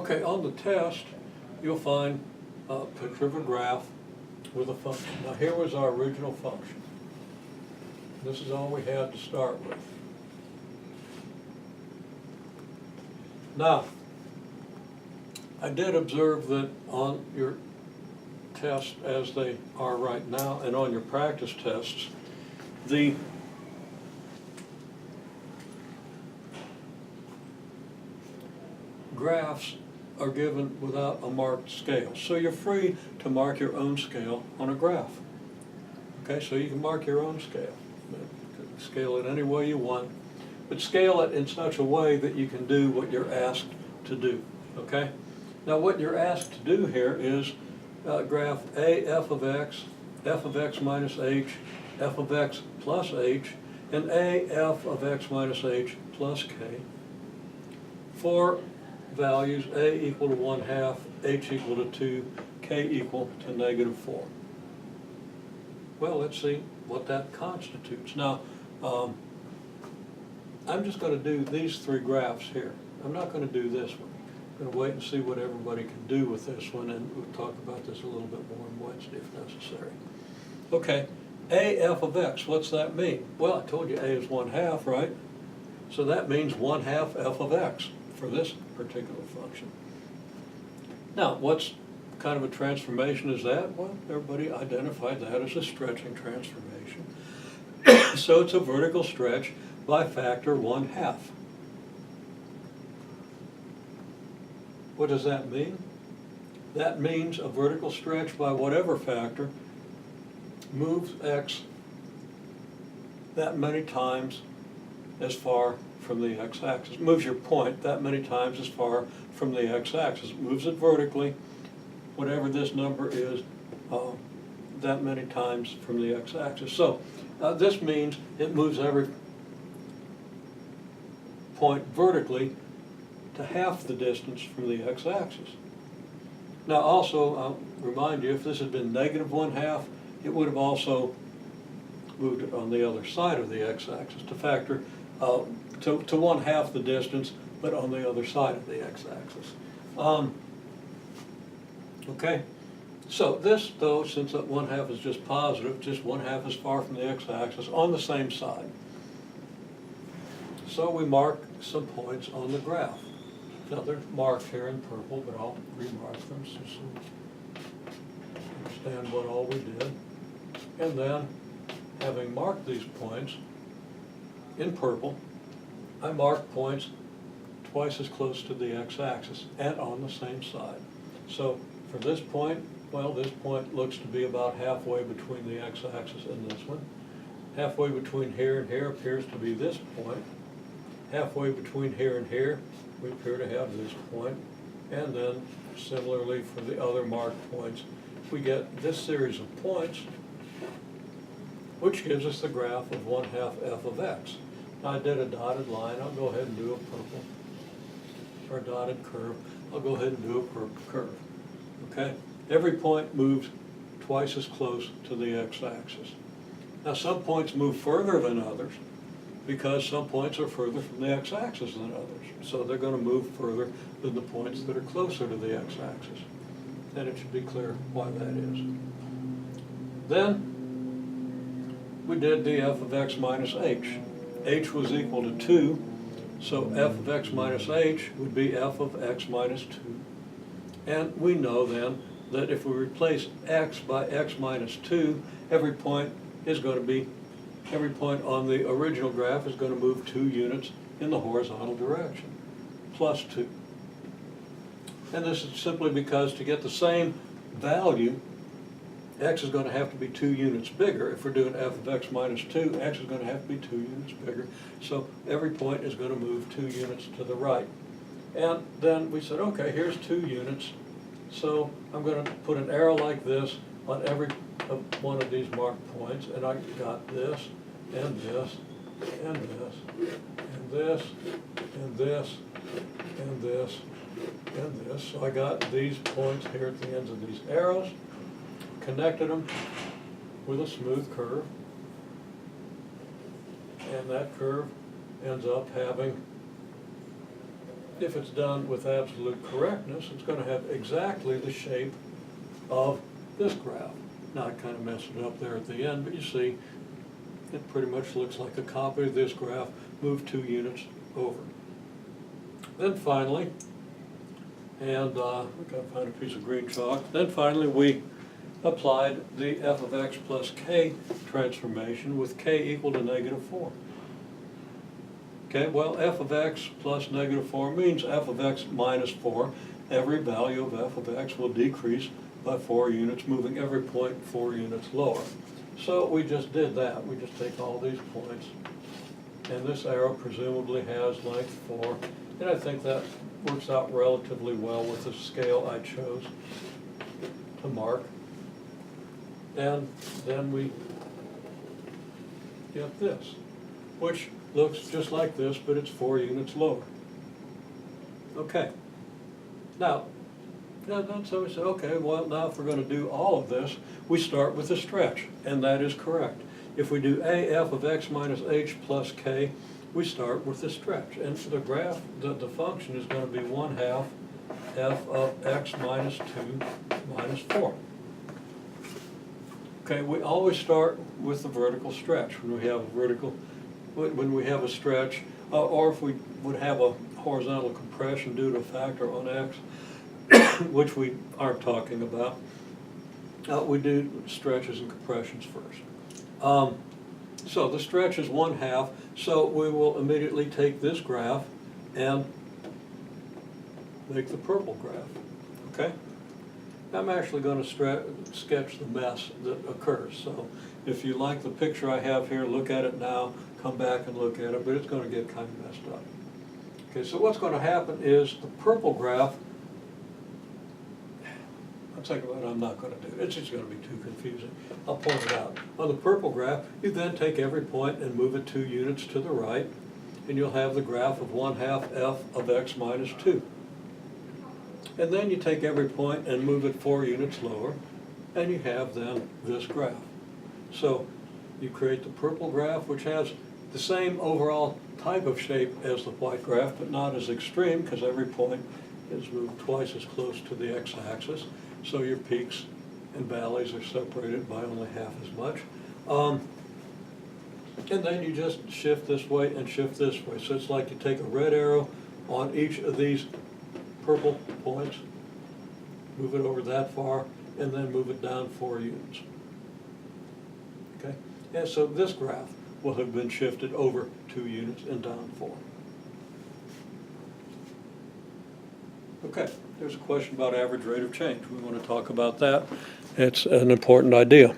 Okay, on the test, you'll find a picture of a graph with a function. Now here was our original function. This is all we had to start with. Now, I did observe that on your tests as they are right now and on your practice tests, the graphs are given without a marked scale. So you're free to mark your own scale on a graph. Okay, so you can mark your own scale. You can scale it any way you want, but scale it in such a way that you can do what you're asked to do. Okay? Now what you're asked to do here is graph a f of x minus h, f of x plus h, and a f of x minus h plus k for values a equal to 1/2, h equal to 2, k equal to -4. Well, let's see what that constitutes. Now, I'm just going to do these three graphs here. I'm not going to do this one. I'm going to wait and see what everybody can do with this one, and we'll talk about this a little bit more on Wednesday if necessary. Okay, a f of x, what's that mean? Well, I told you a is 1/2, right? So that means 1/2 f of x for this particular function. Now, what's kind of a transformation is that? Well, everybody identified that as a stretching transformation. So it's a vertical stretch by factor 1/2. What does that mean? That means a vertical stretch by whatever factor moves x that many times as far from the x-axis. Moves your point that many times as far from the x-axis. Moves it vertically, whatever this number is, that many times from the x-axis. So this means it moves every point vertically to half the distance from the x-axis. Now also, I'll remind you, if this had been -1/2, it would have also moved it on the other side of the x-axis to factor to 1/2 the distance, but on the other side of the x-axis. Okay, so this though, since that 1/2 is just positive, just 1/2 as far from the x-axis on the same side. So we mark some points on the graph. Now they're marked here in purple, but I'll remark them so you understand what all we did. And then, having marked these points in purple, I mark points twice as close to the x-axis and on the same side. So for this point, well, this point looks to be about halfway between the x-axis and this one. Halfway between here and here appears to be this point. Halfway between here and here, we appear to have this point. And then, similarly for the other marked points, we get this series of points, which gives us the graph of 1/2 f of x. Now I did a dotted line. I'll go ahead and do a purple, or a dotted curve. I'll go ahead and do a purple curve. Okay? Every point moves twice as close to the x-axis. Now some points move further than others because some points are further from the x-axis than others. So they're going to move further than the points that are closer to the x-axis. And it should be clear why that is. Then we did the f of x minus h. H was equal to 2, so f of x minus h would be f of x minus 2. And we know then that if we replace x by x minus 2, every point on the original graph is going to move 2 units in the horizontal direction, plus 2. And this is simply because to get the same value, x is going to have to be 2 units bigger. If we're doing f of x minus 2, x is going to have to be 2 units bigger. So every point is going to move 2 units to the right. And then we said, okay, here's 2 units. So I'm going to put an arrow like this on every one of these marked points. And I got this, and this, and this, and this, and this, and this, and this. So I got these points here at the ends of these arrows. Connected them with a smooth curve, and that curve ends up having if it's done with absolute correctness, it's going to have exactly the shape of this graph. Now I kind of messed it up there at the end, but you see, it pretty much looks like a copy of this graph moved 2 units over. Then finally, and we've got to find a piece of green chalk, then finally we applied the f of x plus k transformation with k equal to -4. Okay, well, f of x plus -4 means f of x minus 4. Every value of f of x will decrease by 4 units, moving every point 4 units lower. So we just did that. We just take all these points, and this arrow presumably has length 4, and I think that works out relatively well with the scale I chose to mark. And then we get this, which looks just like this, but it's 4 units lower. Okay. Now then somebody said, okay, well, now if we're going to do all of this, we start with a stretch, and that is correct. If we do AF of x minus h plus k, we start with a stretch. And the graph, the function is going to be 1/2 f of x minus 2 minus 4. Okay, we always start with the vertical stretch when we have a stretch, or if we would have a horizontal compression due to a factor on x, which we aren't talking about. We do stretches and compressions first. So the stretch is 1/2, so we will immediately take this graph and make the purple graph, okay? I'm actually going to sketch the mess that occurs, so if you like the picture I have here, look at it now, come back and look at it, but it's going to get kind of messed up. Okay, so what's going to happen is the purple graph, I'll tell you what I'm not going to do. It's just going to be too confusing. I'll point it out. On the purple graph, you then take every point and move it 2 units to the right, and you'll have the graph of 1/2 f of x minus 2. And then you take every point and move it 4 units lower, and you have then this graph. So you create the purple graph, which has the same overall type of shape as the white graph, but not as extreme, because every point is moved twice as close to the x-axis. So your peaks and valleys are separated by only half as much. And then you just shift this way and shift this way. So it's like you take a red arrow on each of these purple points, move it over that far, and then move it down 4 units. Okay? And so this graph will have been shifted over 2 units and down 4. Okay, there's a question about average rate of change. We want to talk about that. It's an important idea.